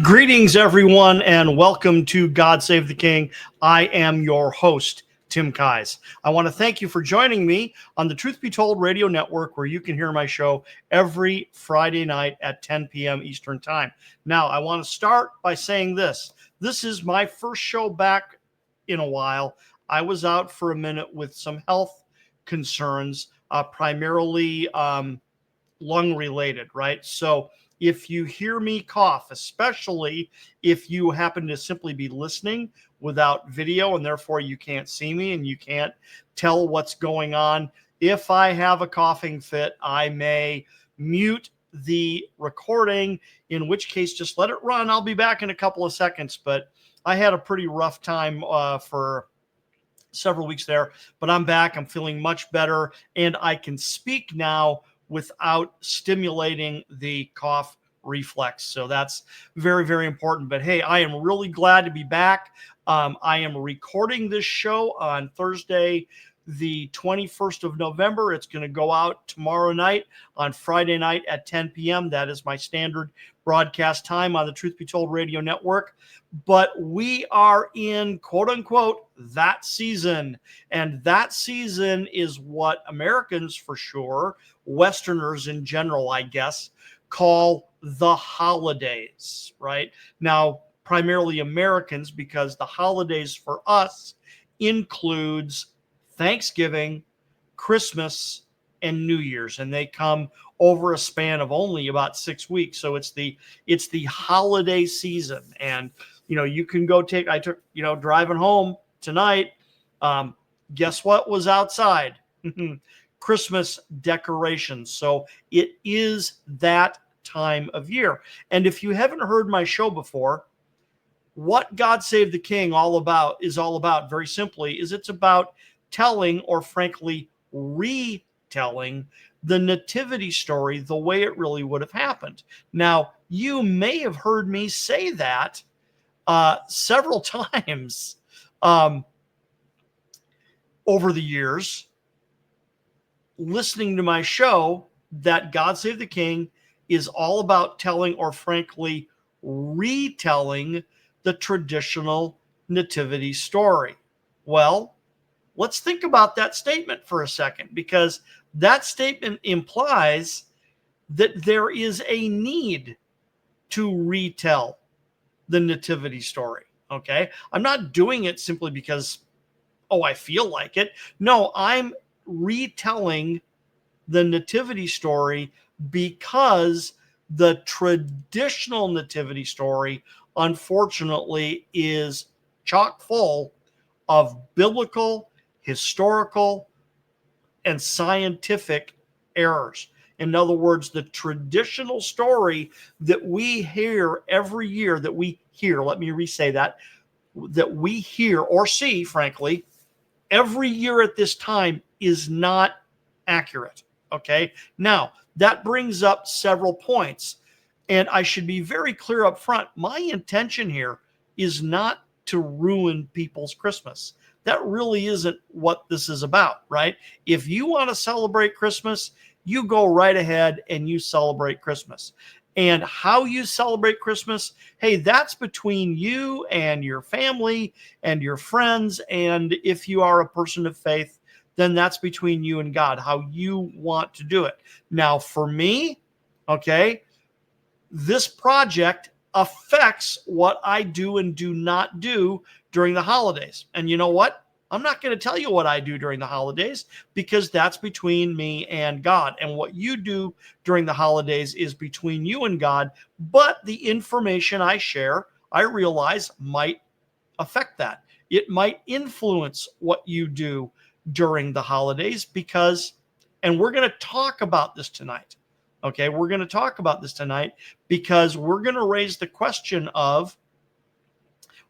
Greetings, everyone, and welcome to God Save the King. I am your host, Tim Kais. I want to thank you for joining me on the Truth Be Told radio network, where you can hear my show every Friday night at 10 p.m. Eastern Time. Now, I want to start by saying this. This is my first show back in a while. I was out for a minute with some health concerns, primarily lung related, right? So if you hear me cough, especially if you happen to simply be listening without video and therefore you can't see me and you can't tell what's going on, if I have a coughing fit, I may mute the recording, in which case just let it run. I'll be back in a couple of seconds, but I had a pretty rough time for several weeks there, but I'm back. I'm feeling much better, and I can speak now without stimulating the cough reflex. So that's very, very important. But hey, I am really glad to be back. I am recording this show on Thursday, the 21st of November. It's going to go out tomorrow night on Friday night at 10 p.m. That is my standard broadcast time on the Truth Be Told radio network. But we are in, quote unquote, that season. And that season is what Americans, for sure, Westerners in general, I guess, call the holidays, right? Now, primarily Americans, because the holidays for us includes Thanksgiving, Christmas, and New Year's, and they come over a span of only about 6 weeks. So it's the holiday season. And you can go I took driving home tonight, guess what was outside? Christmas decorations. So it is that time of year. And if you haven't heard my show before, what God Save the King is all about, very simply, is it's about telling, or frankly retelling, the nativity story the way it really would have happened. Now, you may have heard me say that several times over the years, listening to my show, that God Save the King is all about telling, or frankly retelling, the traditional nativity story. Well, let's think about that statement for a second, because that statement implies that there is a need to retell the nativity story. Okay. I'm not doing it simply because, I feel like it. No, I'm retelling the nativity story because the traditional nativity story, unfortunately, is chock full of biblical, historical, and scientific errors. In other words, the traditional story that we hear every year, let me re-say that we hear or see, frankly, every year at this time is not accurate. Okay. Now, that brings up several points, and I should be very clear up front. My intention here is not to ruin people's Christmas. That really isn't what this is about, right? If you want to celebrate Christmas, you go right ahead and you celebrate Christmas. And how you celebrate Christmas, hey, that's between you and your family and your friends. And if you are a person of faith, then that's between you and God, how you want to do it. Now, for me, okay, this project affects what I do and do not do during the holidays. And you know what? I'm not going to tell you what I do during the holidays, because that's between me and God. And what you do during the holidays is between you and God. But the information I share, I realize, might affect that. It might influence what you do during the holidays, and we're going to talk about this tonight. Okay, we're going to talk about this tonight because we're going to raise the question of,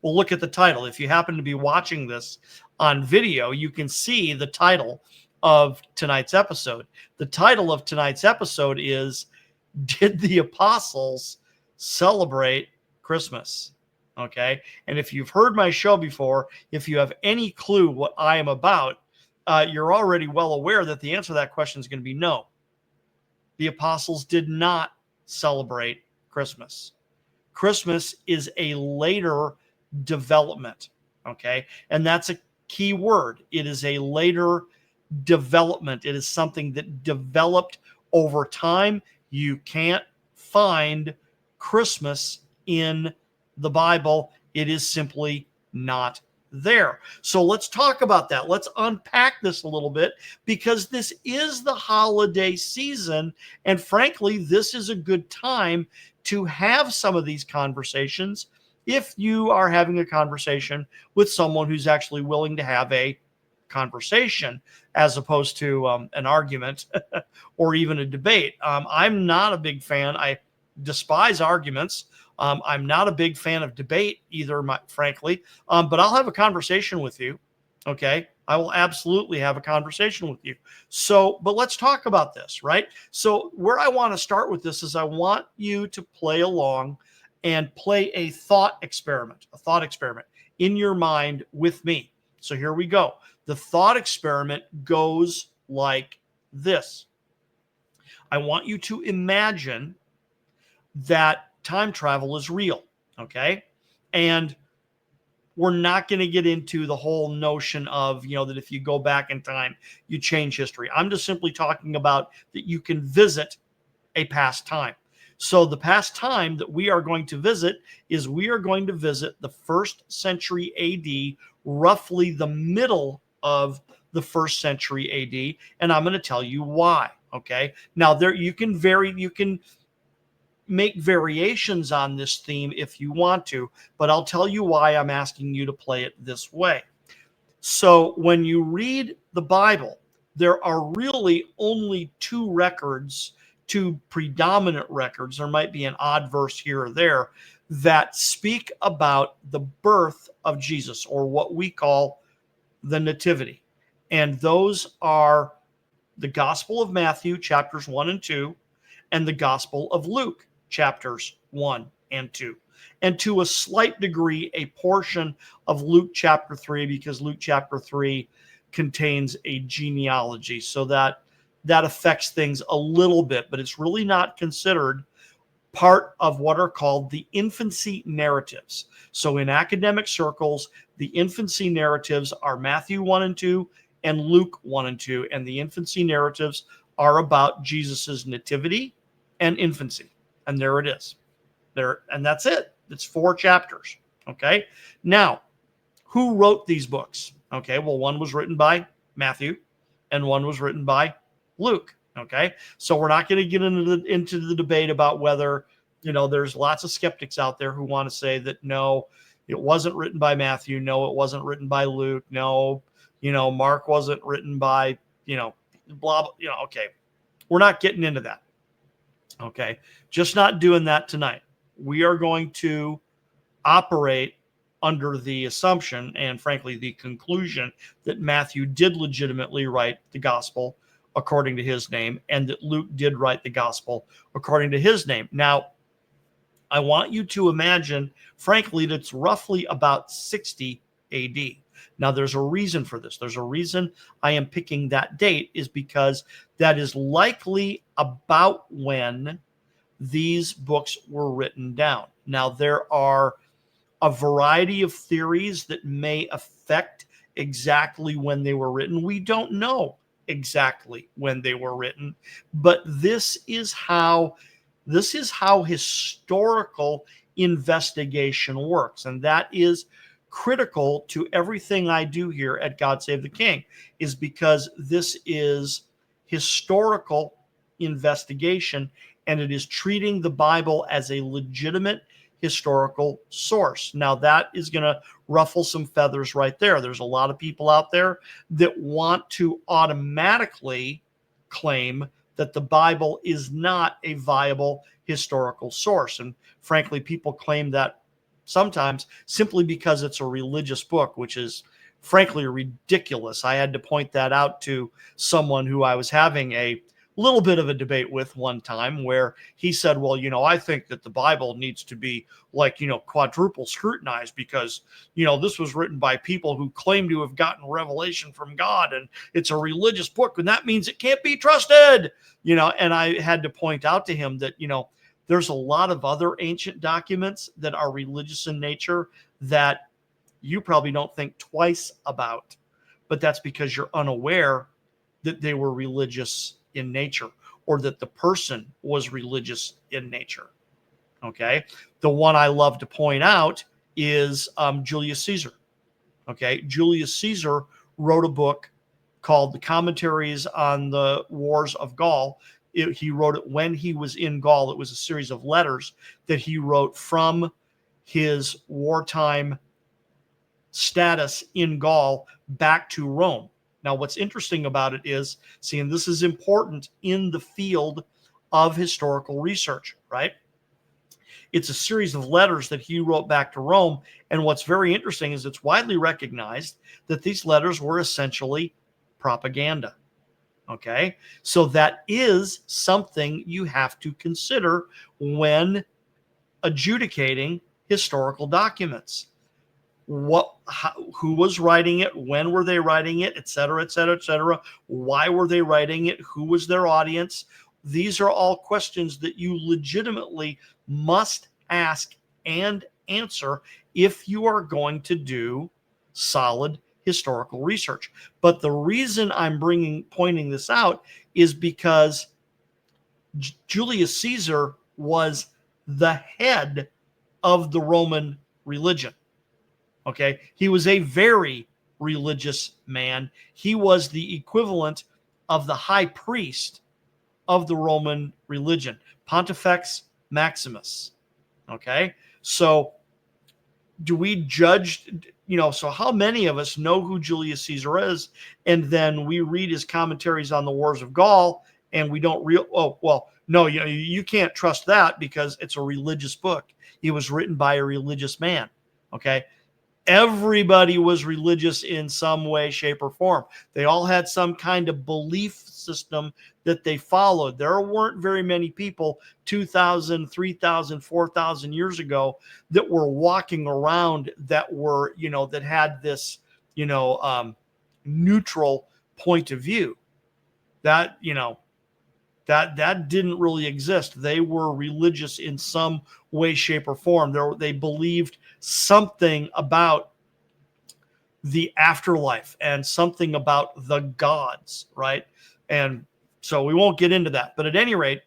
well, look at the title. If you happen to be watching this on video, you can see the title of tonight's episode. The title of tonight's episode is, Did the Apostles Celebrate Christmas? Okay, and if you've heard my show before, if you have any clue what I am about, you're already well aware that the answer to that question is going to be no. The apostles did not celebrate Christmas. Christmas is a later development. Okay. And that's a key word. It is a later development. It is something that developed over time. You can't find Christmas in the Bible. It is simply not there. So let's talk about that. Let's unpack this a little bit, because this is the holiday season. And frankly, this is a good time to have some of these conversations if you are having a conversation with someone who's actually willing to have a conversation as opposed to an argument or even a debate. I'm not a big fan. I despise arguments. I'm not a big fan of debate either, frankly, but I'll have a conversation with you. Okay. I will absolutely have a conversation with you. So, but let's talk about this, right? So, where I want to start with this is I want you to play along and play a thought experiment in your mind with me. So, here we go. The thought experiment goes like this. I want you to imagine that time travel is real, okay? And we're not going to get into the whole notion of, that if you go back in time, you change history. I'm just simply talking about that you can visit a past time. So the past time that we are going to visit is we are going to visit the 1st century AD, roughly the middle of the 1st century AD, and I'm going to tell you why, okay? Now there you can make variations on this theme if you want to, but I'll tell you why I'm asking you to play it this way. So when you read the Bible, there are really only two predominant records. There might be an odd verse here or there that speak about the birth of Jesus, or what we call the nativity. And those are the Gospel of Matthew, chapters 1 and 2, and the Gospel of Luke, chapters 1 and 2. And to a slight degree, a portion of Luke chapter 3, because Luke chapter 3 contains a genealogy. So that affects things a little bit, but it's really not considered part of what are called the infancy narratives. So in academic circles, the infancy narratives are Matthew 1 and 2 and Luke 1 and 2. And the infancy narratives are about Jesus's nativity and infancy. And there it is. There, and that's it. It's 4 chapters. Okay. Now, who wrote these books? Okay. Well, one was written by Matthew and one was written by Luke. Okay. So we're not going to get into the debate about whether, there's lots of skeptics out there who want to say that, no, it wasn't written by Matthew. No, it wasn't written by Luke. No, Mark wasn't written by, blah, blah, okay. We're not getting into that. Okay. Just not doing that tonight. We are going to operate under the assumption and frankly the conclusion that Matthew did legitimately write the gospel according to his name, and that Luke did write the gospel according to his name. Now, I want you to imagine, frankly, that it's roughly about 60 AD. Now, there's a reason for this. There's a reason I am picking that date, is because that is likely about when these books were written down. Now, there are a variety of theories that may affect exactly when they were written. We don't know exactly when they were written, but this is how historical investigation works, and that is critical to everything I do here at God Save the King, is because this is historical investigation, and it is treating the Bible as a legitimate historical source. Now, that is going to ruffle some feathers right there. There's a lot of people out there that want to automatically claim that the Bible is not a viable historical source. And frankly, people claim that sometimes simply because it's a religious book, which is frankly ridiculous. I had to point that out to someone who I was having a little bit of a debate with one time, where he said, well, I think that the Bible needs to be quadruple scrutinized, because, this was written by people who claim to have gotten revelation from God, and it's a religious book, and that means it can't be trusted, and I had to point out to him that, There's a lot of other ancient documents that are religious in nature that you probably don't think twice about, but that's because you're unaware that they were religious in nature or that the person was religious in nature. Okay. The one I love to point out is Julius Caesar. Okay. Julius Caesar wrote a book called The Commentaries on the Wars of Gaul. He wrote it when he was in Gaul. It was a series of letters that he wrote from his wartime status in Gaul back to Rome. Now, what's interesting about it is, see, and this is important in the field of historical research, right? It's a series of letters that he wrote back to Rome. And what's very interesting is it's widely recognized that these letters were essentially propaganda. Okay. So that is something you have to consider when adjudicating historical documents. Who was writing it, when were they writing it, et cetera, et cetera, et cetera. Why were they writing it? Who was their audience? These are all questions that you legitimately must ask and answer if you are going to do solid historical research. But the reason I'm pointing this out is because Julius Caesar was the head of the Roman religion. Okay. He was a very religious man. He was the equivalent of the high priest of the Roman religion, Pontifex Maximus. Okay. So do we judge, so how many of us know who Julius Caesar is? And then we read his commentaries on the Wars of Gaul and we don't no, you can't trust that because it's a religious book. It was written by a religious man. Okay. Everybody was religious in some way, shape, or form. They all had some kind of belief system that they followed. There weren't very many people 2,000, 3,000, 4,000 years ago that were walking around that were, that had this, neutral point of view. That, that didn't really exist. They were religious in some way, shape, or form. They believed something about the afterlife and something about the gods, right? And so we won't get into that. But at any rate,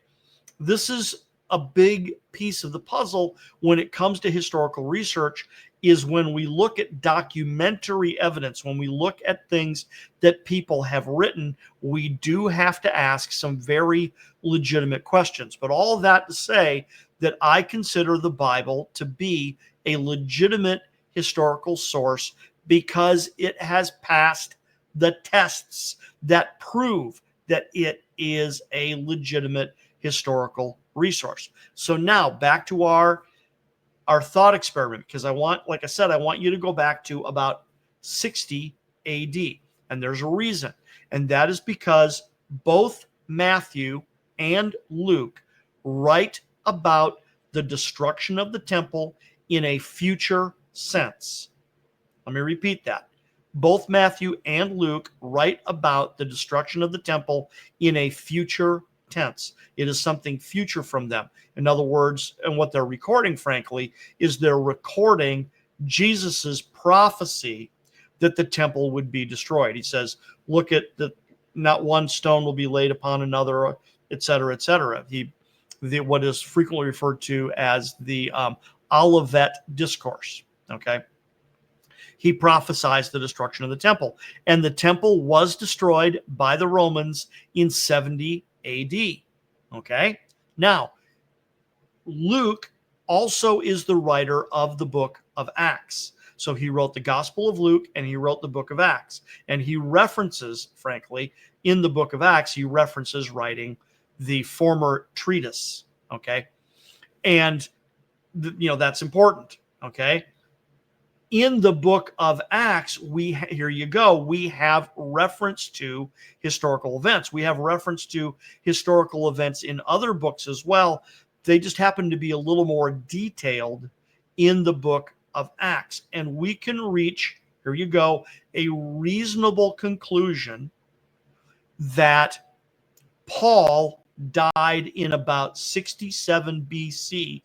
this is a big piece of the puzzle when it comes to historical research is when we look at documentary evidence, when we look at things that people have written, we do have to ask some very legitimate questions. But all of that to say that I consider the Bible to be a legitimate historical source because it has passed the tests that prove that it is a legitimate historical resource. So now back to our thought experiment, because I want you to go back to about 60 AD. And there's a reason. And that is because both Matthew and Luke write about the destruction of the temple in a future sense. Let me repeat that. Both Matthew and Luke write about the destruction of the temple in a future tense. It is something future from them. In other words, and what they're recording, frankly, is they're recording Jesus's prophecy that the temple would be destroyed. He says, look at not one stone will be laid upon another, et cetera, et cetera. What is frequently referred to as the Olivet Discourse. Okay. He prophesies the destruction of the temple. And the temple was destroyed by the Romans in 70 AD. Okay? Now, Luke also is the writer of the book of Acts. So he wrote the Gospel of Luke and he wrote the book of Acts. And he references, frankly, in the book of Acts, he references writing the former treatise. Okay? And, that's important. Okay? In the book of Acts, here you go, we have reference to historical events. We have reference to historical events in other books as well. They just happen to be a little more detailed in the book of Acts. And we can reach, here you go, a reasonable conclusion that Paul died in about 67 BC,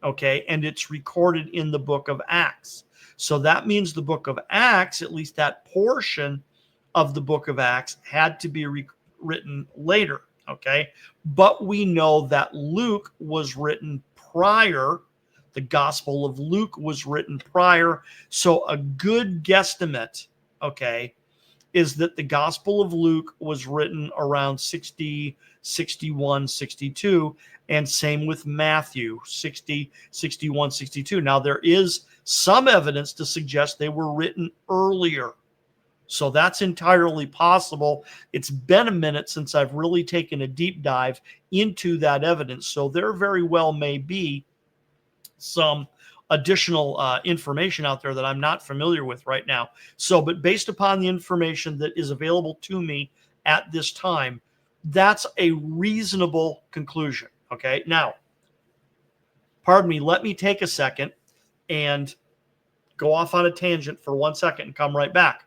okay, and it's recorded in the book of Acts. So that means the book of Acts, at least that portion of the book of Acts, had to be written later, okay? But we know that Luke was written prior. The Gospel of Luke was written prior. So a good guesstimate, okay, is that the Gospel of Luke was written around 60, 61, 62, and same with Matthew, 60, 61, 62. Now, there is some evidence to suggest they were written earlier. So that's entirely possible. It's been a minute since I've really taken a deep dive into that evidence. So there very well may be some additional information out there that I'm not familiar with right now. So, but based upon the information that is available to me at this time, that's a reasonable conclusion. Okay. Now, pardon me, let me take a second and go off on a tangent for 1 second and come right back.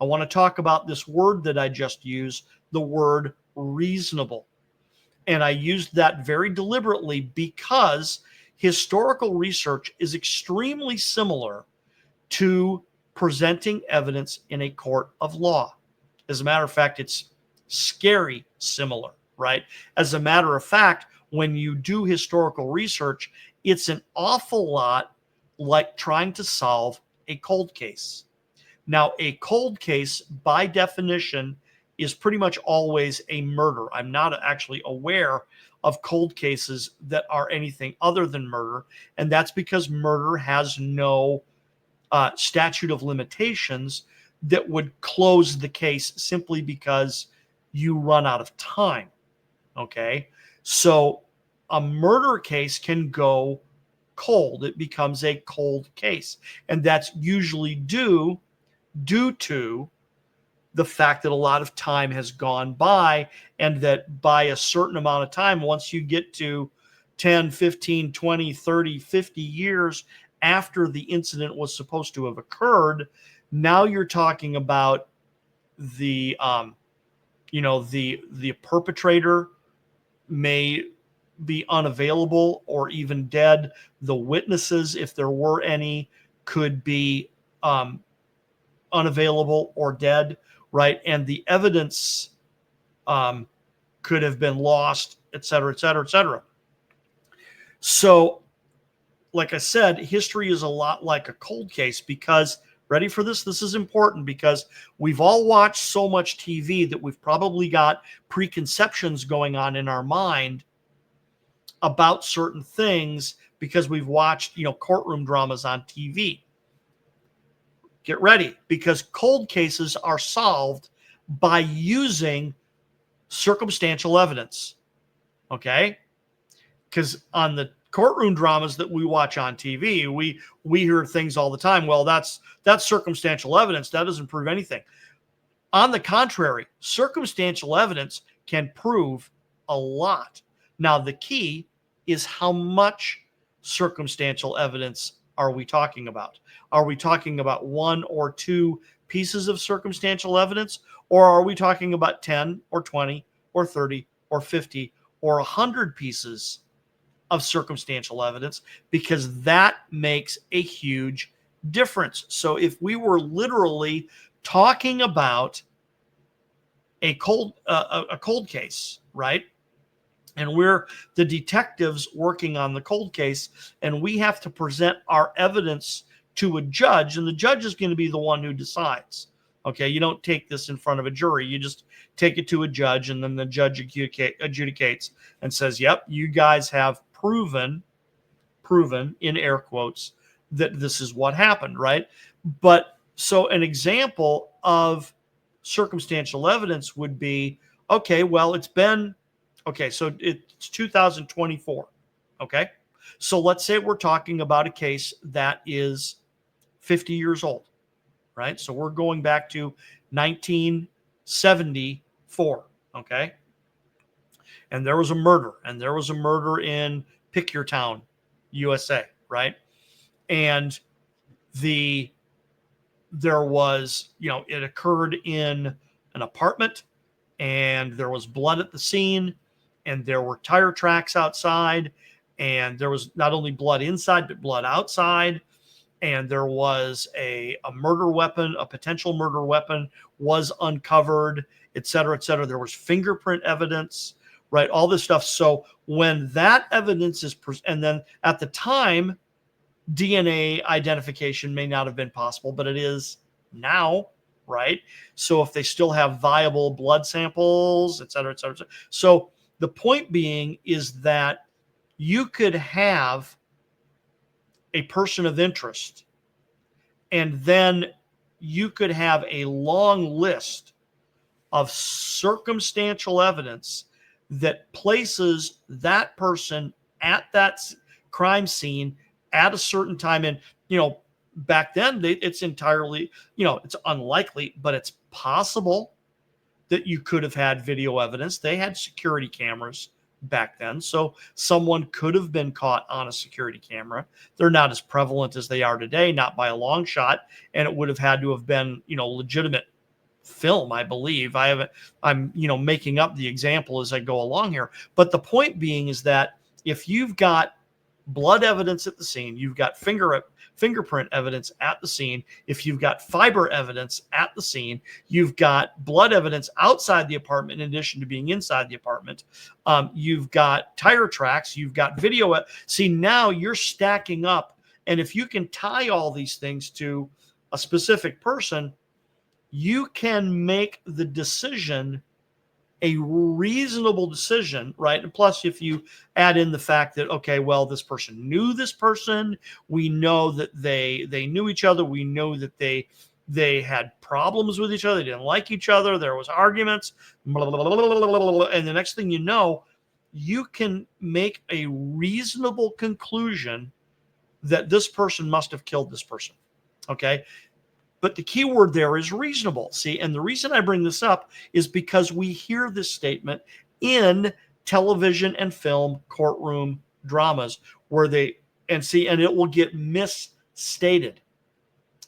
I want to talk about this word that I just used, the word reasonable. And I used that very deliberately because historical research is extremely similar to presenting evidence in a court of law. As a matter of fact, it's scary similar, right? As a matter of fact, when you do historical research, it's an awful lot like trying to solve a cold case. Now, a cold case, by definition, is pretty much always a murder. I'm not actually aware of cold cases that are anything other than murder, and that's because murder has no statute of limitations that would close the case simply because you run out of time. Okay, so a murder case can go cold. It becomes a cold case, and that's usually due to the fact that a lot of time has gone by, and that by a certain amount of time, once you get to 10, 15, 20, 30, 50 years after the incident was supposed to have occurred, now you're talking about the the perpetrator may be unavailable or even dead. The witnesses, if there were any, could be unavailable or dead, right? And the evidence um, could have been lost, et cetera, et cetera, et cetera. So, like I said, history is a lot like a cold case because, ready for this? This is important because we've all watched so much TV that we've probably got preconceptions going on in our mind about certain things because we've watched, courtroom dramas on TV. Get ready, because cold cases are solved by using circumstantial evidence. Okay? Because on the courtroom dramas that we watch on TV, we hear things all the time. Well, that's circumstantial evidence. That doesn't prove anything. On the contrary, circumstantial evidence can prove a lot. Now, the key is how much circumstantial evidence are we talking about? Are we talking about one or two pieces of circumstantial evidence? Or are we talking about 10 or 20 or 30 or 50 or 100 pieces of circumstantial evidence? Because that makes a huge difference. So if we were literally talking about a cold case, right? And we're the detectives working on the cold case, and we have to present our evidence to a judge, and the judge is going to be the one who decides. Okay, you don't take this in front of a jury. You just take it to a judge, and then the judge adjudicates and says, "Yep, you guys have proven in air quotes that this is what happened," right? But so an example of circumstantial evidence would be, okay, well, so it's 2024. Okay. So let's say we're talking about a case that is 50 years old, right? So we're going back to 1974. Okay. And there was a murder, in Pick Your Town, USA, right? And there was, it occurred in an apartment, and there was blood at the scene, and there were tire tracks outside, and there was not only blood inside, but blood outside. And there was a murder weapon, a potential murder weapon was uncovered, et cetera, et cetera. There was fingerprint evidence, right? All this stuff. So when that evidence is, and then at the time, DNA identification may not have been possible, but it is now, right? So if they still have viable blood samples, et cetera, et cetera, et cetera. So the point being is that you could have a person of interest, and then you could have a long list of circumstantial evidence that places that person at that crime scene at a certain time. And, back then it's entirely, it's unlikely, but it's possible that you could have had video evidence. They had security cameras back then, so someone could have been caught on a security camera. They're not as prevalent as they are today, not by a long shot, and it would have had to have been, legitimate film, I believe. I'm making up the example as I go along here, but the point being is that if you've got blood evidence at the scene, you've got fingerprint evidence at the scene, if you've got fiber evidence at the scene, you've got blood evidence outside the apartment in addition to being inside the apartment, you've got tire tracks, you've got video. See, now you're stacking up, and if you can tie all these things to a specific person, you can make the decision a reasonable decision, right? And plus, if you add in the fact that, okay, well, this person knew this person, we know that they knew each other, we know that they had problems with each other, they didn't like each other, there was arguments, blah, blah, blah, blah, blah, blah, and the next thing you know, you can make a reasonable conclusion that this person must have killed this person, okay? But the key word there is reasonable. See, and the reason I bring this up is because we hear this statement in television and film courtroom dramas where and it will get misstated.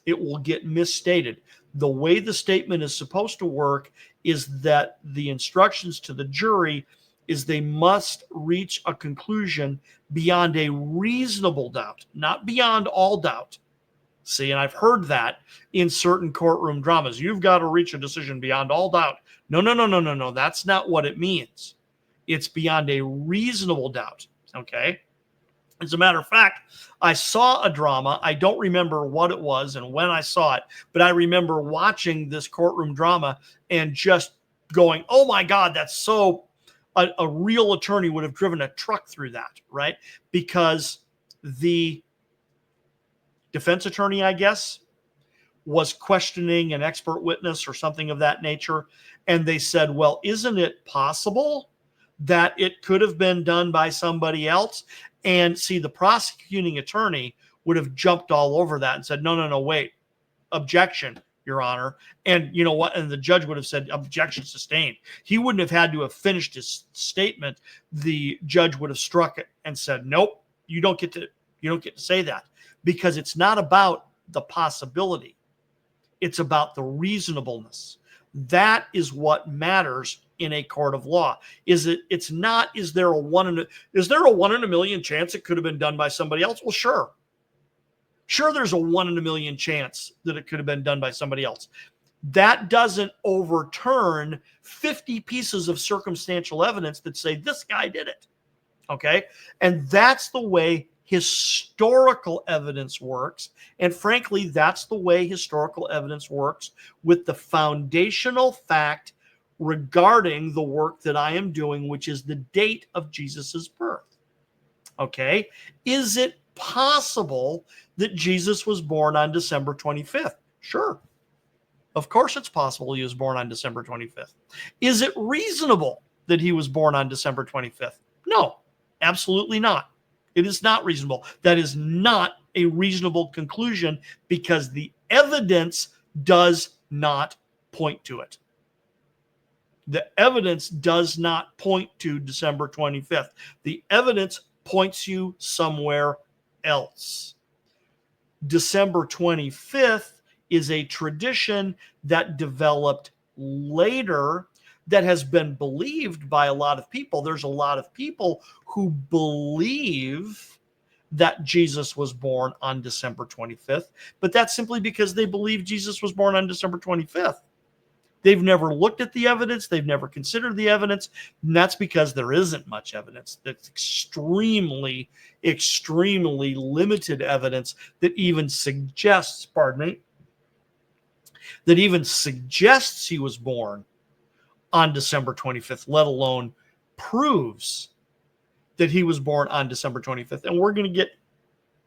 It will get misstated. The way the statement is supposed to work is that the instructions to the jury is they must reach a conclusion beyond a reasonable doubt, not beyond all doubt. See, and I've heard that in certain courtroom dramas. You've got to reach a decision beyond all doubt. No. That's not what it means. It's beyond a reasonable doubt. Okay. As a matter of fact, I saw a drama. I don't remember what it was and when I saw it, but I remember watching this courtroom drama and just going, oh my God, that's so, a real attorney would have driven a truck through that, right? Because the defense attorney, I guess, was questioning an expert witness or something of that nature. And they said, well, isn't it possible that it could have been done by somebody else? And see, the prosecuting attorney would have jumped all over that and said, no, wait, objection, Your Honor. And you know what? And the judge would have said, objection sustained. He wouldn't have had to have finished his statement. The judge would have struck it and said, nope, you don't get to say that. Because it's not about the possibility. It's about the reasonableness. That is what matters in a court of law. Is there a 1 in a million chance it could have been done by somebody else? Well, sure. Sure, there's a 1 in a million chance that it could have been done by somebody else. That doesn't overturn 50 pieces of circumstantial evidence that say this guy did it. Okay? And that's the way historical evidence works. And frankly, that's the way historical evidence works with the foundational fact regarding the work that I am doing, which is the date of Jesus's birth. Okay? Is it possible that Jesus was born on December 25th? Sure. Of course it's possible he was born on December 25th. Is it reasonable that he was born on December 25th? No, absolutely not. It is not reasonable. That is not a reasonable conclusion because the evidence does not point to it. The evidence does not point to December 25th. The evidence points you somewhere else. December 25th is a tradition that developed later that has been believed by a lot of people. There's a lot of people who believe that Jesus was born on December 25th, but that's simply because they believe Jesus was born on December 25th. They've never looked at the evidence. They've never considered the evidence. And that's because there isn't much evidence. That's extremely, extremely limited evidence that even suggests, that even suggests he was born on December 25th, let alone proves that he was born on December 25th. And we're going to get,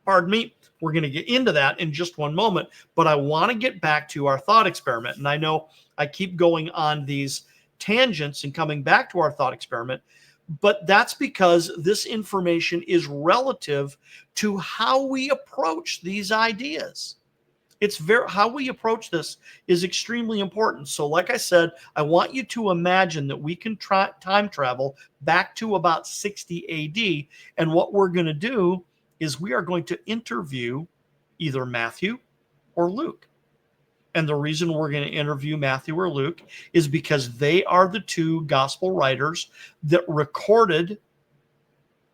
we're going to get into that in just one moment. But I want to get back to our thought experiment. And I know I keep going on these tangents and coming back to our thought experiment, but that's because this information is relative to how we approach these ideas. It's very, how we approach this is extremely important. So like I said, I want you to imagine that we can time travel back to about 60 AD. And what we're going to do is we are going to interview either Matthew or Luke. And the reason we're going to interview Matthew or Luke is because they are the two gospel writers that recorded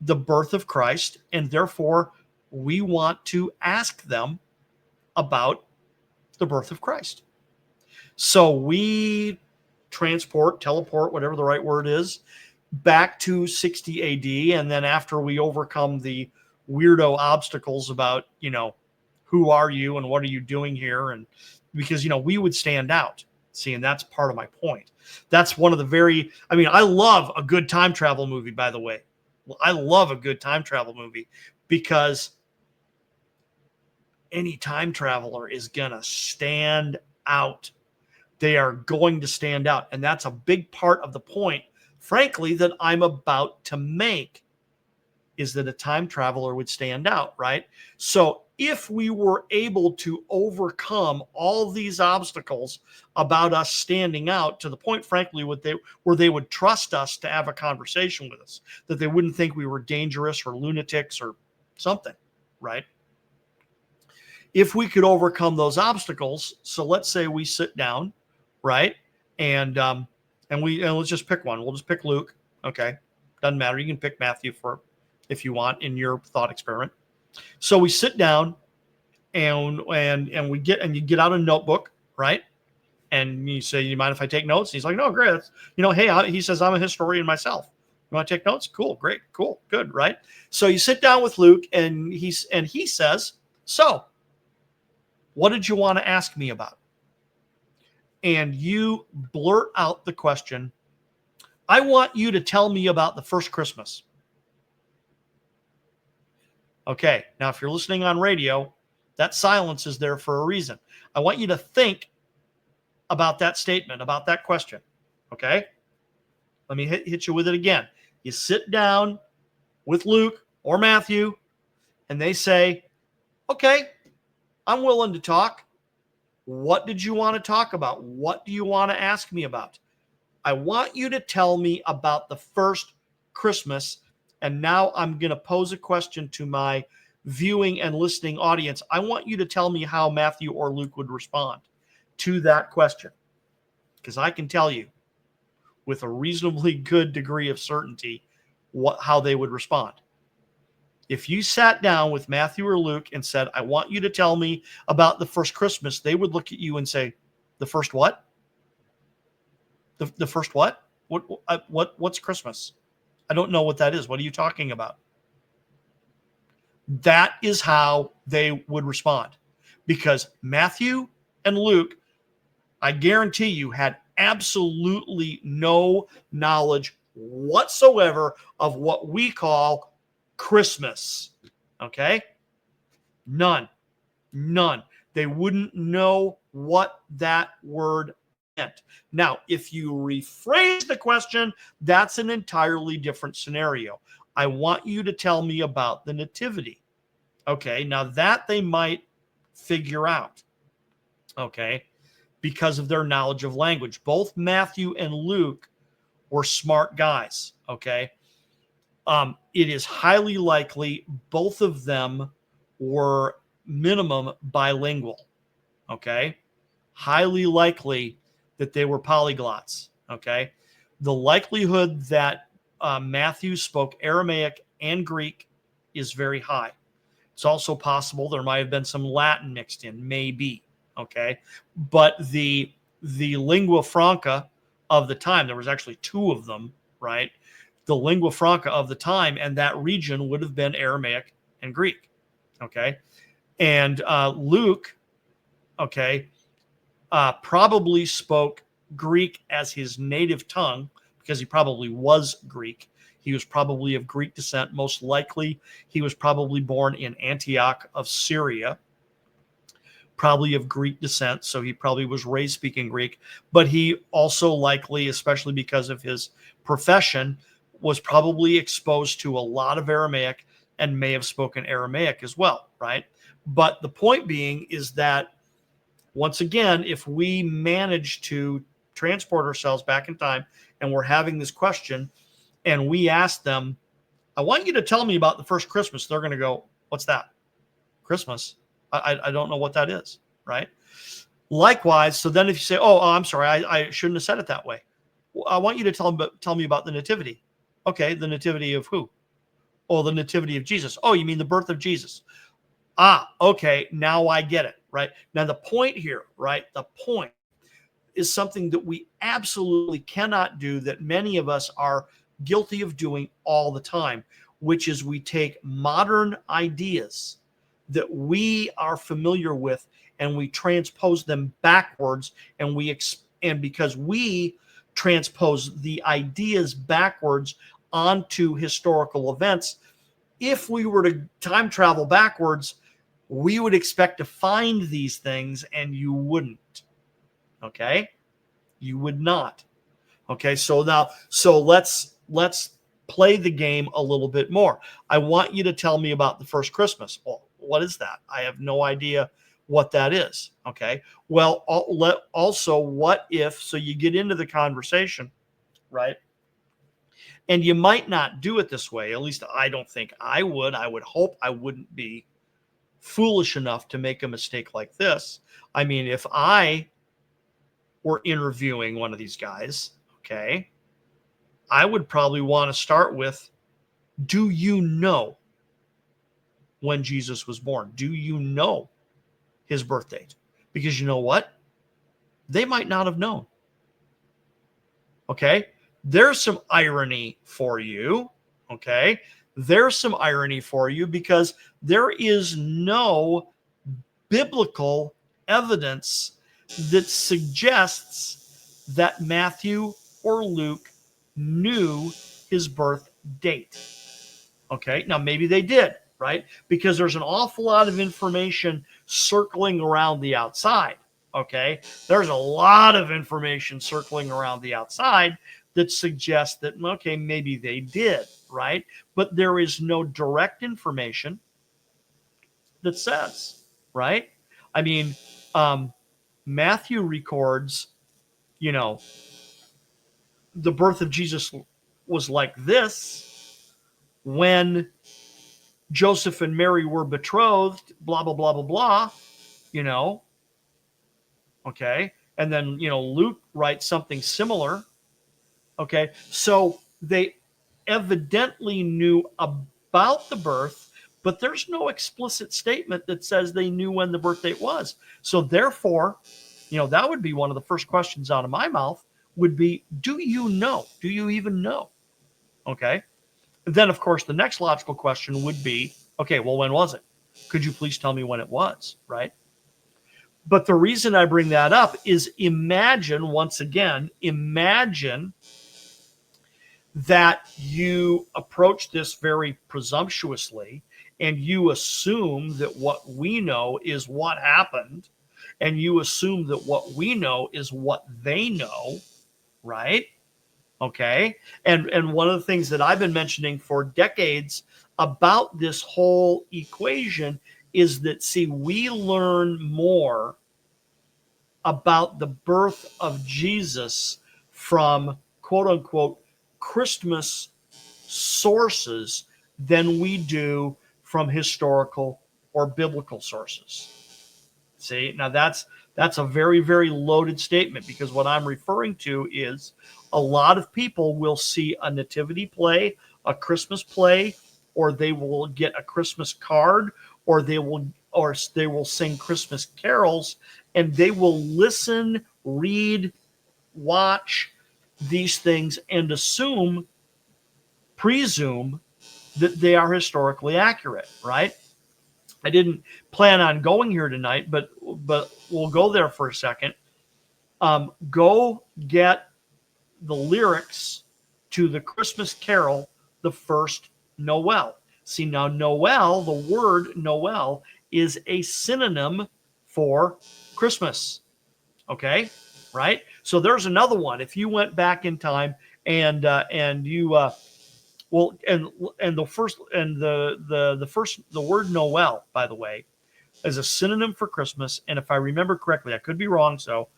the birth of Christ. And therefore, we want to ask them about the birth of Christ. So we teleport, whatever the right word is, back to 60 AD. And then after we overcome the weirdo obstacles about, who are you and what are you doing here? And because, we would stand out. See, and that's part of my point. That's one of the I love a good time travel movie, by the way. I love a good time travel movie because any time traveler is going to stand out. They are going to stand out. And that's a big part of the point, frankly, that I'm about to make, is that a time traveler would stand out, right? So if we were able to overcome all these obstacles about us standing out to the point, frankly, where they would trust us to have a conversation with us, that they wouldn't think we were dangerous or lunatics or something, right? If we could overcome those obstacles, so let's say we sit down, right, and let's just pick one. We'll just pick Luke. Okay, doesn't matter. You can pick Matthew if you want in your thought experiment. So we sit down, and you get out a notebook, right, and you say, "You mind if I take notes?" And he's like, "No, great. Hey," he says, "I'm a historian myself. You want to take notes? Cool, great, cool, good, right?" So you sit down with Luke, and he says, "So, what did you want to ask me about?" And you blurt out the question, "I want you to tell me about the first Christmas." Okay, now if you're listening on radio, that silence is there for a reason. I want you to think about that statement, about that question. Okay? Let me hit you with it again. You sit down with Luke or Matthew, and they say, "Okay, I'm willing to talk. What did you want to talk about? What do you want to ask me about?" "I want you to tell me about the first Christmas." And now I'm going to pose a question to my viewing and listening audience. I want you to tell me how Matthew or Luke would respond to that question, because I can tell you with a reasonably good degree of certainty how they would respond. If you sat down with Matthew or Luke and said, "I want you to tell me about the first Christmas," they would look at you and say, "The first what? The first what? What's Christmas? I don't know what that is. What are you talking about?" That is how they would respond, because Matthew and Luke, I guarantee you, had absolutely no knowledge whatsoever of what we call Christmas. Okay? None. They wouldn't know what that word meant. Now, if you rephrase the question, that's an entirely different scenario. "I want you to tell me about the nativity." Okay, now that they might figure out, okay, because of their knowledge of language. Both Matthew and Luke were smart guys, okay? It is highly likely both of them were minimum bilingual, okay? Highly likely that they were polyglots, okay? The likelihood that Matthew spoke Aramaic and Greek is very high. It's also possible there might have been some Latin mixed in, maybe. Okay, but the lingua franca of the time, there was actually two of them, right? The lingua franca of the time and that region would have been Aramaic and Greek. Okay, and Luke, okay, probably spoke Greek as his native tongue because he probably was Greek. He was probably of Greek descent. Most likely, he was probably born in Antioch of Syria, probably of Greek descent. So he probably was raised speaking Greek. But he also likely, especially because of his profession, was probably exposed to a lot of Aramaic and may have spoken Aramaic as well, right? But the point being is that once again, if we manage to transport ourselves back in time and we're having this question and we ask them, I want you to tell me about the first Christmas, they're going to go, what's that? Christmas? I don't know what that is, right? Likewise, so then if you say, I'm sorry, I shouldn't have said it that way. Well, I want you to tell me about the nativity. Okay, the nativity of who? Oh, the nativity of Jesus. Oh, you mean the birth of Jesus? Okay, now I get it, right? Now the point here, right? The point is something that we absolutely cannot do, that many of us are guilty of doing all the time, which is we take modern ideas that we are familiar with and we transpose them backwards, and because we transpose the ideas backwards onto historical events, if we were to time travel backwards, we would expect to find these things and you wouldn't. Okay? You would not. Okay, so let's play the game a little bit more. I want you to tell me about the first Christmas. Well, what is that? I have no idea what that is. Okay. Well, also, what if, so you get into the conversation, right? And you might not do it this way. At least I don't think I would. I would hope I wouldn't be foolish enough to make a mistake like this. I mean, if I were interviewing one of these guys, okay, I would probably want to start with, do you know when Jesus was born? Do you know his birth date? Because you know what? They might not have known. Okay? There's some irony for you. Okay? There's some irony for you because there is no biblical evidence that suggests that Matthew or Luke knew his birth date. Okay, now maybe they did, right? Because there's an awful lot of information circling around the outside. Okay, there's a lot of information circling around the outside that suggests that, okay, maybe they did, right? But there is no direct information that says, right? I mean, Matthew records, you know, the birth of Jesus was like this when Joseph and Mary were betrothed, blah, blah, blah, blah, blah, you know, okay. And then, Luke writes something similar, okay. So they evidently knew about the birth, but there's no explicit statement that says they knew when the birth date was. So therefore, that would be one of the first questions out of my mouth would be, do you know? Do you even know? Okay. Then, of course, the next logical question would be, okay, well, when was it? Could you please tell me when it was, right? But the reason I bring that up is once again, imagine that you approach this very presumptuously and you assume that what we know is what happened, and you assume that what we know is what they know, right? Okay. And one of the things that I've been mentioning for decades about this whole equation is that, see, we learn more about the birth of Jesus from quote unquote Christmas sources than we do from historical or biblical sources. See, now that's a very, very loaded statement, because what I'm referring to is a lot of people will see a nativity play, a Christmas play, or they will get a Christmas card, or they will sing Christmas carols, and they will listen, read, watch these things and presume that they are historically accurate, right? I didn't plan on going here tonight, but we'll go there for a second. Go get the lyrics to the Christmas Carol, the first Noel. See, now Noel, the word Noel, is a synonym for Christmas. Okay, right? So there's another one. If you went back in time and you well and the first and the first the word Noel, by the way, is a synonym for Christmas. And if I remember correctly, I could be wrong, so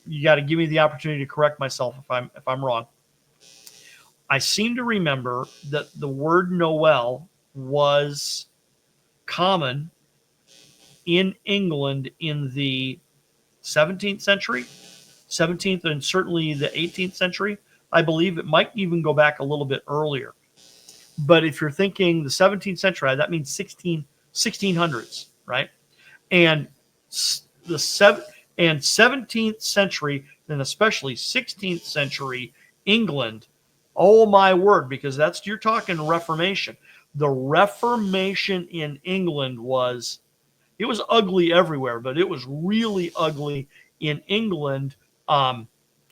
you got to give me the opportunity to correct myself if I'm wrong. I seem to remember that the word Noel was common in England in the 17th century, 17th and certainly the 18th century. I believe it might even go back a little bit earlier. But if you're thinking the 17th century, that means 1600s, right? And the 17th century, and especially 16th century England, oh my word, because you're talking Reformation. The Reformation in England was ugly everywhere, but it was really ugly in England.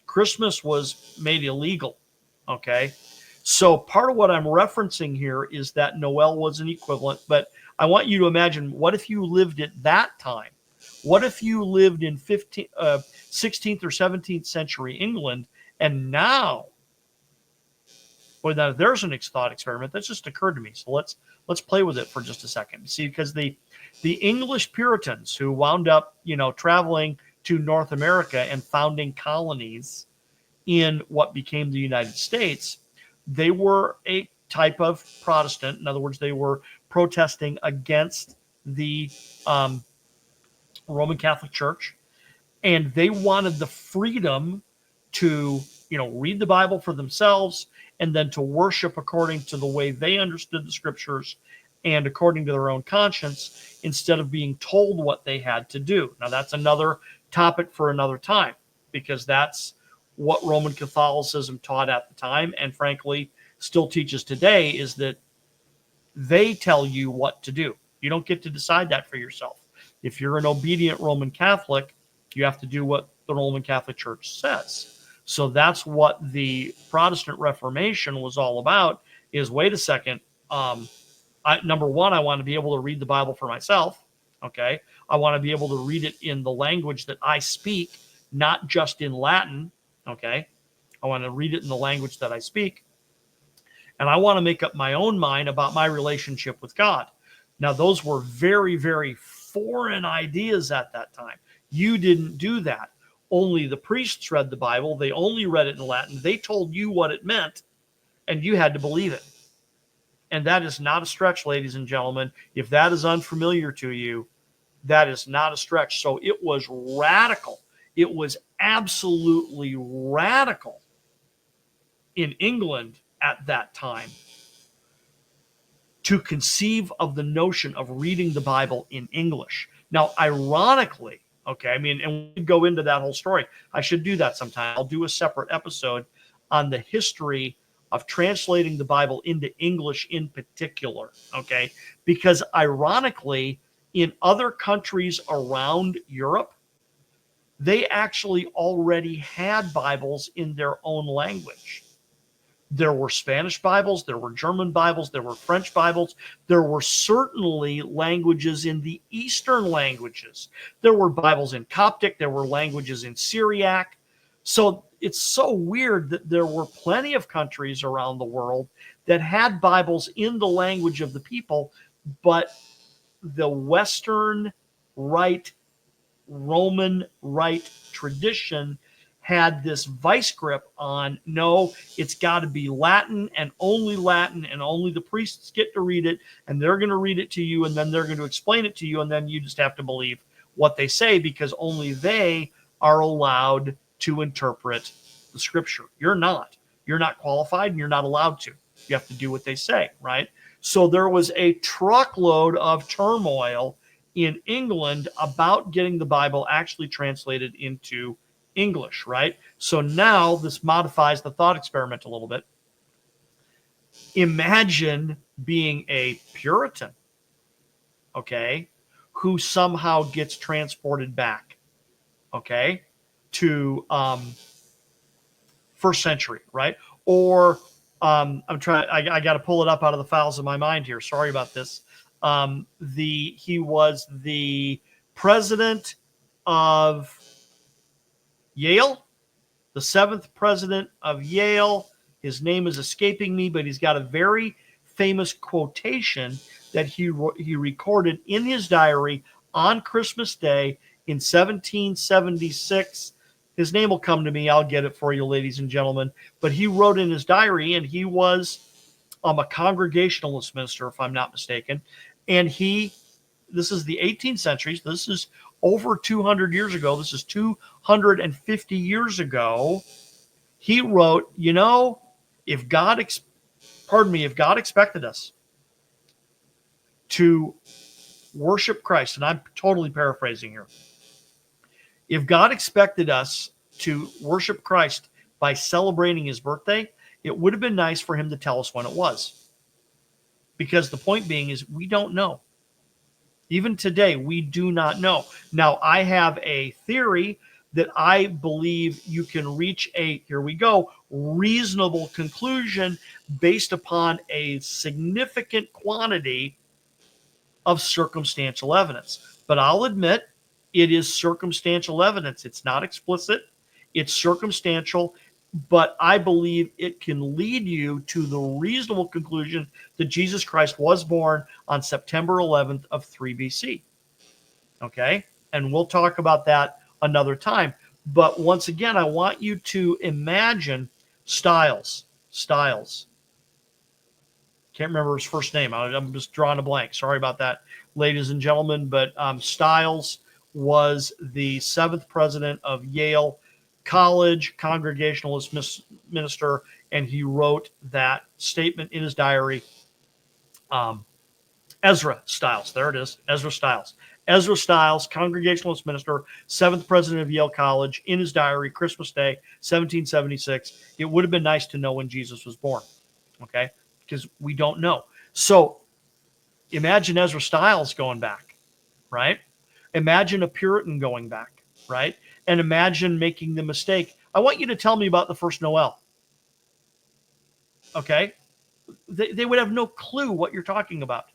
Christmas was made illegal. Okay. So part of what I'm referencing here is that Noel was an equivalent, but I want you to imagine, what if you lived at that time? What if you lived in 16th or 17th century England, and now, well, now there's an thought experiment that just occurred to me. So let's play with it for just a second. See, because the English Puritans who wound up, traveling to North America and founding colonies in what became the United States, they were a type of Protestant. In other words, they were protesting against the Roman Catholic Church, and they wanted the freedom to, read the Bible for themselves and then to worship according to the way they understood the scriptures and according to their own conscience, instead of being told what they had to do. Now, that's another topic for another time, because that's what Roman Catholicism taught at the time, and frankly still teaches today, is that they tell you what to do. You don't get to decide that for yourself. If you're an obedient Roman Catholic, you have to do what the Roman Catholic Church says. So that's what the Protestant Reformation was all about, is, wait a second, number one, I want to be able to read the Bible for myself. Okay. I want to be able to read it in the language that I speak, not just in Latin. Okay. I want to read it in the language that I speak. And I want to make up my own mind about my relationship with God. Now, those were very, very foreign ideas at that time. You didn't do that. Only the priests read the Bible. They only read it in Latin. They told you what it meant, and you had to believe it. And that is not a stretch, ladies and gentlemen. If that is unfamiliar to you, that is not a stretch. So it was radical. It was absolutely radical in England at that time to conceive of the notion of reading the Bible in English. Now, ironically, okay, and we go into that whole story. I should do that sometime. I'll do a separate episode on the history of translating the Bible into English in particular, okay? Because ironically, in other countries around Europe, they actually already had Bibles in their own language. There were Spanish Bibles, there were German Bibles, there were French Bibles. There were certainly languages in the Eastern languages. There were Bibles in Coptic, there were languages in Syriac. So it's so weird that there were plenty of countries around the world that had Bibles in the language of the people, but the Western Rite, Roman Rite tradition had this vice grip on, no, it's got to be Latin, and only the priests get to read it, and they're going to read it to you, and then they're going to explain it to you, and then you just have to believe what they say, because only they are allowed to interpret the scripture. You're not. You're not qualified, and you're not allowed to. You have to do what they say, right? So there was a truckload of turmoil in England about getting the Bible actually translated into English, right? So now this modifies the thought experiment a little bit. Imagine being a Puritan, okay, who somehow gets transported back, okay, to first century, right? Or I'm trying. I got to pull it up out of the files of my mind here. Sorry about this. He was the president of Yale, the seventh president of Yale. His name is escaping me, but he's got a very famous quotation that he recorded in his diary on Christmas Day in 1776. His name will come to me. I'll get it for you, ladies and gentlemen. But he wrote in his diary, and he was a Congregationalist minister, if I'm not mistaken. And this is the 18th century. This is over 200 years ago. This is 250 years ago. He wrote, if God expected us to worship Christ, and I'm totally paraphrasing here, if God expected us to worship Christ by celebrating his birthday, it would have been nice for him to tell us when it was. Because the point being is we don't know. Even today, we do not know. Now, I have a theory that I believe you can reach here we go, reasonable conclusion based upon a significant quantity of circumstantial evidence. But I'll admit it is circumstantial evidence. It's not explicit, it's circumstantial, but I believe it can lead you to the reasonable conclusion that Jesus Christ was born on September 11th of 3 BC. Okay? And we'll talk about that another time. But once again, I want you to imagine Stiles. Can't remember his first name. I'm just drawing a blank. Sorry about that, ladies and gentlemen. But Stiles was the seventh president of Yale College, Congregationalist minister, and he wrote that statement in his diary. Ezra Stiles, there it is, Ezra Stiles. Ezra Stiles, Congregationalist minister, seventh president of Yale College, in his diary, Christmas Day, 1776. It would have been nice to know when Jesus was born, okay? Because we don't know. So imagine Ezra Stiles going back, right? Imagine a Puritan going back, right? And imagine making the mistake. I want you to tell me about the first Noel, okay? They would have no clue what you're talking about.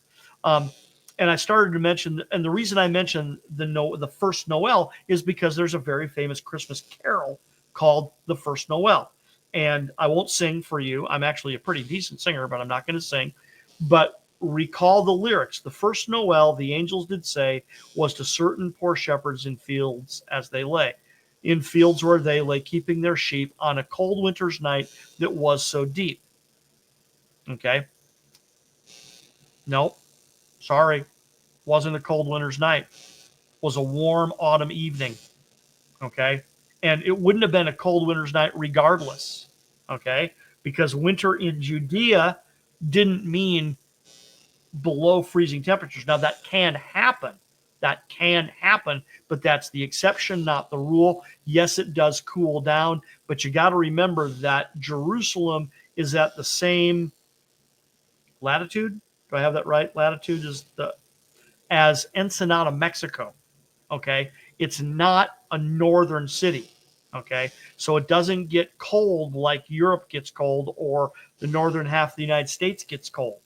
And I started to mention, and the reason I mentioned the first Noel is because there's a very famous Christmas carol called The First Noel. And I won't sing for you. I'm actually a pretty decent singer, but I'm not going to sing. But recall the lyrics. The first Noel, the angels did say, was to certain poor shepherds in fields as they lay. In fields where they lay keeping their sheep on a cold winter's night that was so deep. Okay? Nope. Sorry. Wasn't a cold winter's night. Was a warm autumn evening. Okay? And it wouldn't have been a cold winter's night regardless. Okay? Because winter in Judea didn't mean below freezing temperatures. Now that can happen. That can happen, but that's the exception, not the rule. Yes, it does cool down, but you got to remember that Jerusalem is at the same latitude. Do I have that right? Latitude is as Ensenada, Mexico. Okay, it's not a northern city. Okay, so it doesn't get cold like Europe gets cold or the northern half of the United States gets cold.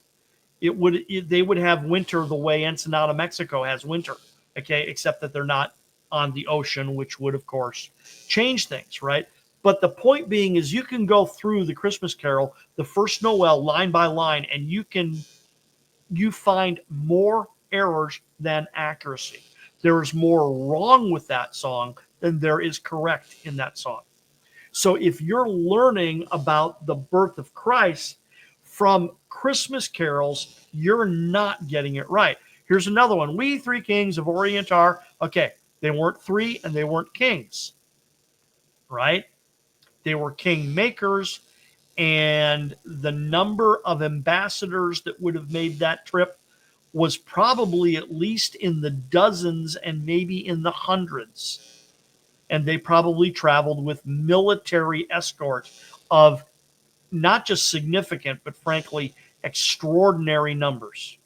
They would have winter the way Ensenada, Mexico has winter. Okay, except that they're not on the ocean, which would of course change things, right? But the point being is you can go through the Christmas Carol, the first Noel, line by line, and you find more errors than accuracy. There is more wrong with that song than there is correct in that song. So if you're learning about the birth of Christ from Christmas carols, you're not getting it right. Here's another one. We three kings of Orient are, okay, they weren't three and they weren't kings, right? They were king makers, and the number of ambassadors that would have made that trip was probably at least in the dozens and maybe in the hundreds. And they probably traveled with military escort of not just significant, but frankly, extraordinary numbers.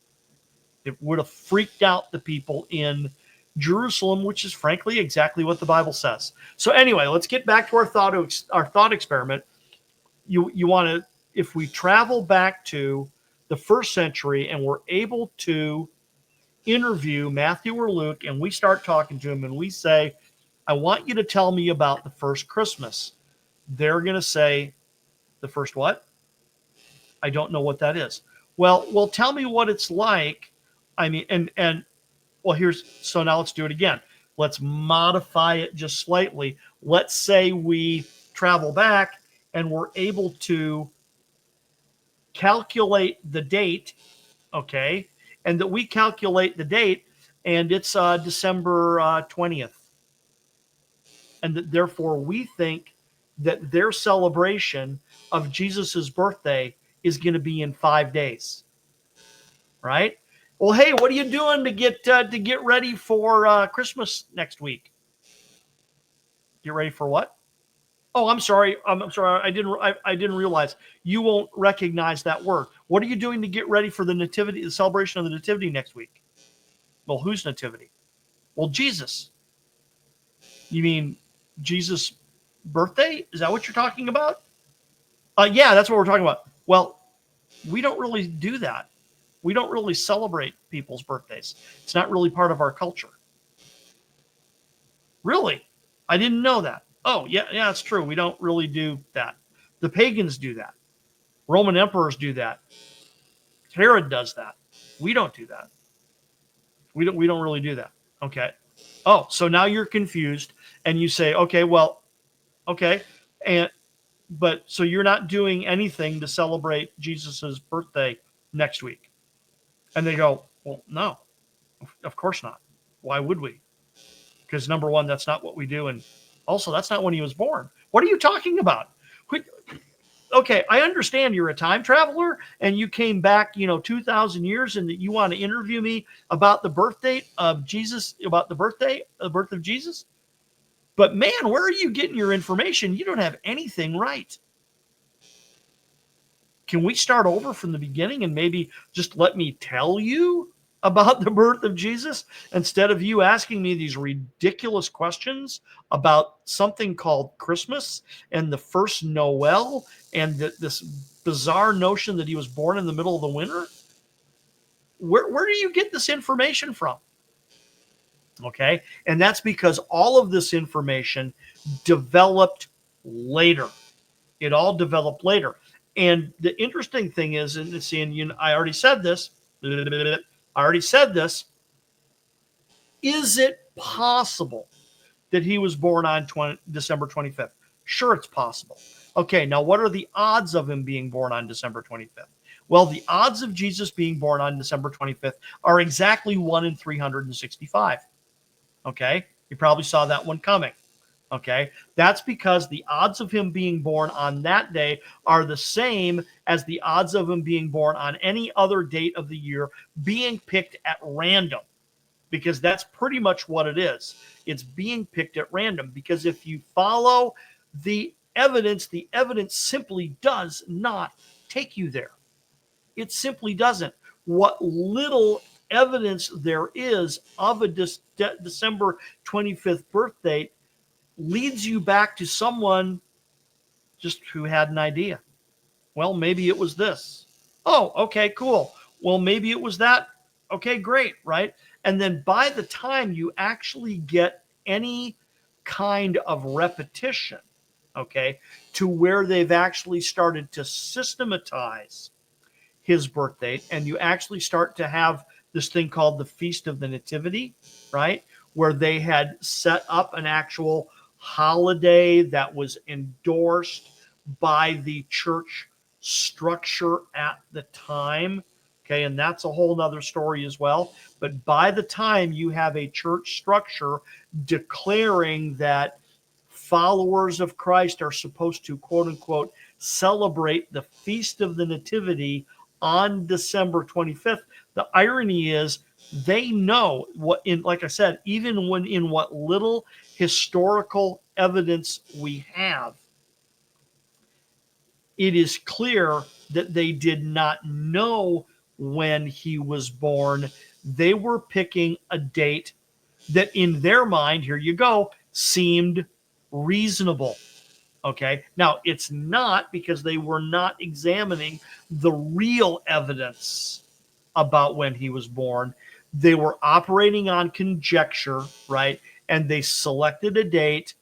It would have freaked out the people in Jerusalem, which is frankly exactly what the Bible says. So anyway, let's get back to our thought experiment. You want to, if we travel back to the first century and we're able to interview Matthew or Luke, and we start talking to him and we say, I want you to tell me about the first Christmas. They're going to say, the first what? I don't know what that is. Well, tell me what it's like. I mean, and well, so now let's do it again. Let's modify it just slightly. Let's say we travel back and we're able to calculate the date, okay? And that we calculate the date and it's December 20th. And that therefore we think that their celebration of Jesus's birthday is going to be in 5 days, right? Well, hey, what are you doing to get ready for Christmas next week? Get ready for what? Oh, I'm sorry. I'm sorry. I didn't realize you won't recognize that word. What are you doing to get ready for the nativity, the celebration of the nativity next week? Well, whose nativity? Well, Jesus. You mean Jesus' birthday? Is that what you're talking about? Yeah, that's what we're talking about. Well, we don't really do that. We don't really celebrate people's birthdays. It's not really part of our culture. Really? I didn't know that. Oh, yeah, it's true. We don't really do that. The pagans do that. Roman emperors do that. Herod does that. We don't do that. We don't really do that. Okay. Oh, so now you're confused and you say, okay, well, okay. And but so you're not doing anything to celebrate Jesus's birthday next week. And they go, well, no, of course not. Why would we? Because number one, that's not what we do. And also, that's not when he was born. What are you talking about? Okay, I understand you're a time traveler and you came back, 2,000 years and that you want to interview me about the birth date of Jesus, about the birth of Jesus. But man, where are you getting your information? You don't have anything right. Can we start over from the beginning and maybe just let me tell you about the birth of Jesus instead of you asking me these ridiculous questions about something called Christmas and the first Noel and this bizarre notion that he was born in the middle of the winter? Where do you get this information from? Okay. And that's because all of this information developed later. It all developed later. And the interesting thing is, and seeing, I already said this. I already said this. Is it possible that he was born on December 25th? Sure, it's possible. Okay, now what are the odds of him being born on December 25th? Well, the odds of Jesus being born on December 25th are exactly 1 in 365. Okay, you probably saw that one coming. Okay, that's because the odds of him being born on that day are the same as the odds of him being born on any other date of the year being picked at random, because that's pretty much what it is. It's being picked at random because if you follow the evidence simply does not take you there. It simply doesn't. What little evidence there is of a December 25th birthday leads you back to someone just who had an idea. Well, maybe it was this. Oh, okay, cool. Well, maybe it was that. Okay, great, right? And then by the time you actually get any kind of repetition, okay, to where they've actually started to systematize his birth date, and you actually start to have this thing called the Feast of the Nativity, right? Where they had set up an actual holiday that was endorsed by the church structure at the time. Okay, and that's a whole nother story as well. But by the time you have a church structure declaring that followers of Christ are supposed to, quote unquote, celebrate the Feast of the Nativity on December 25th. The irony is they know what, in, like I said, even when in what little historical evidence we have, it is clear that they did not know when he was born. They were picking a date that, in their mind, here you go, seemed reasonable. Okay. Now, it's not, because they were not examining the real evidence about when he was born. They were operating on conjecture, right? And they selected a date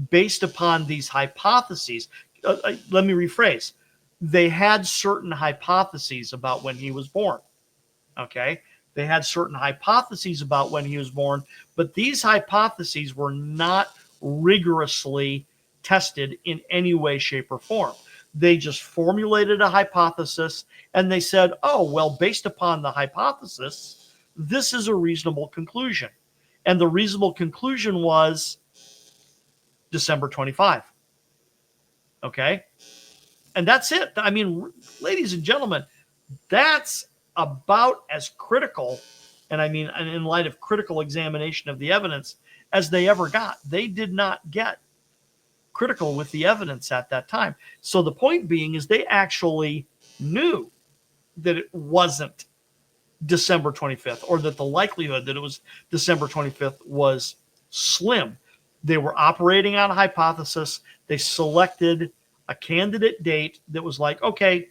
based upon these hypotheses. Let me rephrase. They had certain hypotheses about when he was born. Okay. They had certain hypotheses about when he was born, but these hypotheses were not rigorously tested in any way, shape, or form. They just formulated a hypothesis and they said, oh, well, based upon the hypothesis, this is a reasonable conclusion. And the reasonable conclusion was December 25. Okay. And that's it. I mean, ladies and gentlemen, that's about as critical, and I mean, in light of critical examination of the evidence, as they ever got. They did not get critical with the evidence at that time. So the point being is they actually knew that it wasn't December 25th, or that the likelihood that it was December 25th was slim. They were operating on a hypothesis. They selected a candidate date that was like, okay,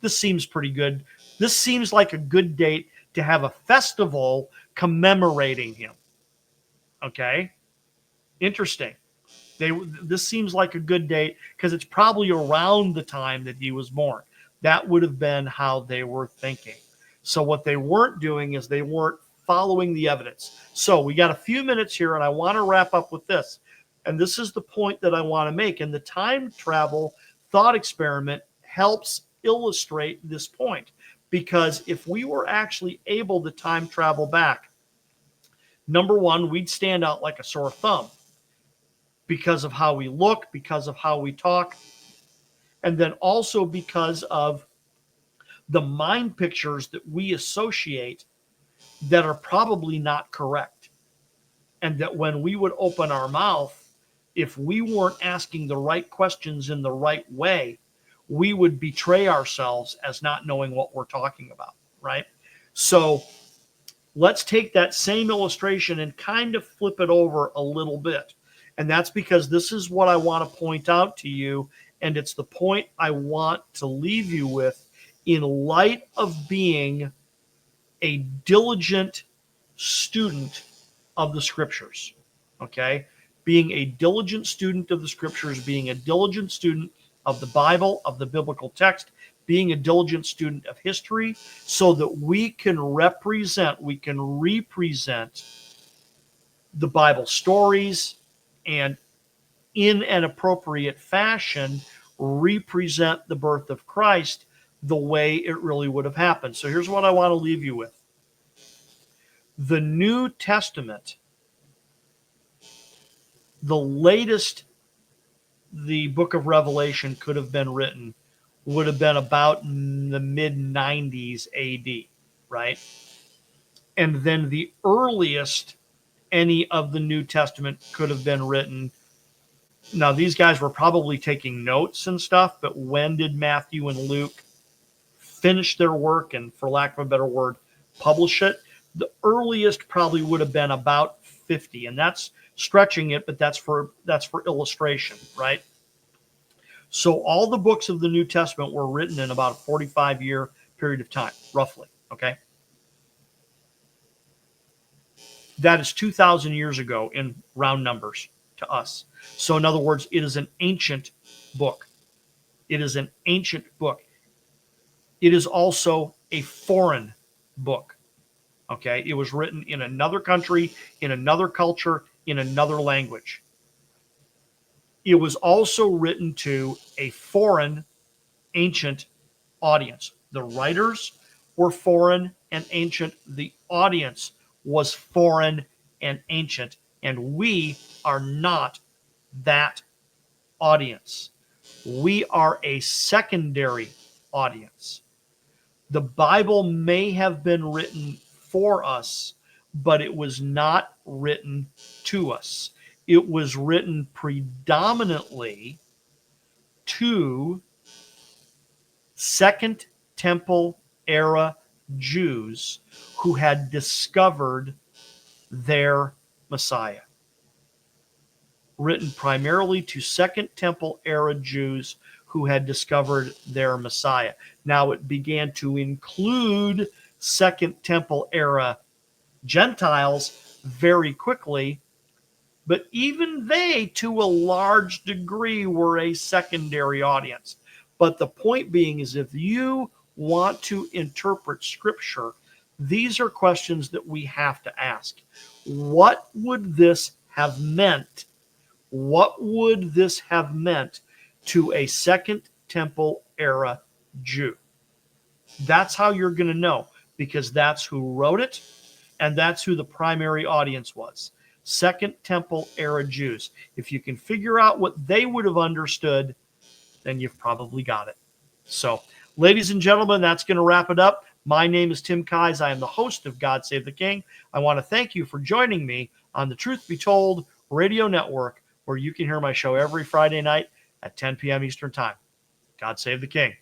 this seems pretty good. This seems like a good date to have a festival commemorating him. Okay, interesting. This seems like a good date because it's probably around the time that he was born. That would have been how they were thinking. So what they weren't doing is they weren't following the evidence. So we got a few minutes here, and I want to wrap up with this. And this is the point that I want to make. And the time travel thought experiment helps illustrate this point. Because if we were actually able to time travel back, number one, we'd stand out like a sore thumb because of how we look, because of how we talk, and then also because of the mind pictures that we associate that are probably not correct. And that when we would open our mouth, if we weren't asking the right questions in the right way, we would betray ourselves as not knowing what we're talking about, right? So let's take that same illustration and kind of flip it over a little bit. And that's because this is what I want to point out to you. And it's the point I want to leave you with in light of being a diligent student of the scriptures. Okay? Being a diligent student of the scriptures, being a diligent student of the Bible, of the biblical text, being a diligent student of history, so that we can represent the Bible stories, and in an appropriate fashion represent the birth of Christ the way it really would have happened. So here's what I want to leave you with. The New Testament, the latest the book of Revelation could have been written, would have been about in the mid 90s AD, right? And then the earliest any of the New Testament could have been written. Now, these guys were probably taking notes and stuff, but when did Matthew and Luke finish their work and, for lack of a better word, publish it? The earliest probably would have been about 50, and that's stretching it, but that's for illustration, right? So all the books of the New Testament were written in about a 45-year period of time, roughly, okay? That is 2,000 years ago in round numbers to us. So in other words, it is an ancient book. It is an ancient book. It is also a foreign book. Okay? It was written in another country, in another culture, in another language. It was also written to a foreign, ancient audience. The writers were foreign and ancient. The audience was foreign and ancient. And we are not that audience. We are a secondary audience. The Bible may have been written for us, but it was not written to us. It was written predominantly to Second Temple era Jews who had discovered their Messiah. Written primarily to Second Temple era Jews who had discovered their Messiah. Now it began to include Second Temple era Gentiles very quickly, but even they, to a large degree, were a secondary audience. But the point being is, if you want to interpret Scripture, these are questions that we have to ask. What would this have meant? What would this have meant to a Second Temple era Jew? That's how you're going to know, because that's who wrote it, and that's who the primary audience was. Second Temple era Jews. If you can figure out what they would have understood, then you've probably got it. So, ladies and gentlemen, that's going to wrap it up. My name is Tim Keyes. I am the host of God Save the King. I want to thank you for joining me on the Truth Be Told radio network, where you can hear my show every Friday night at 10 p.m. Eastern Time. God Save the King.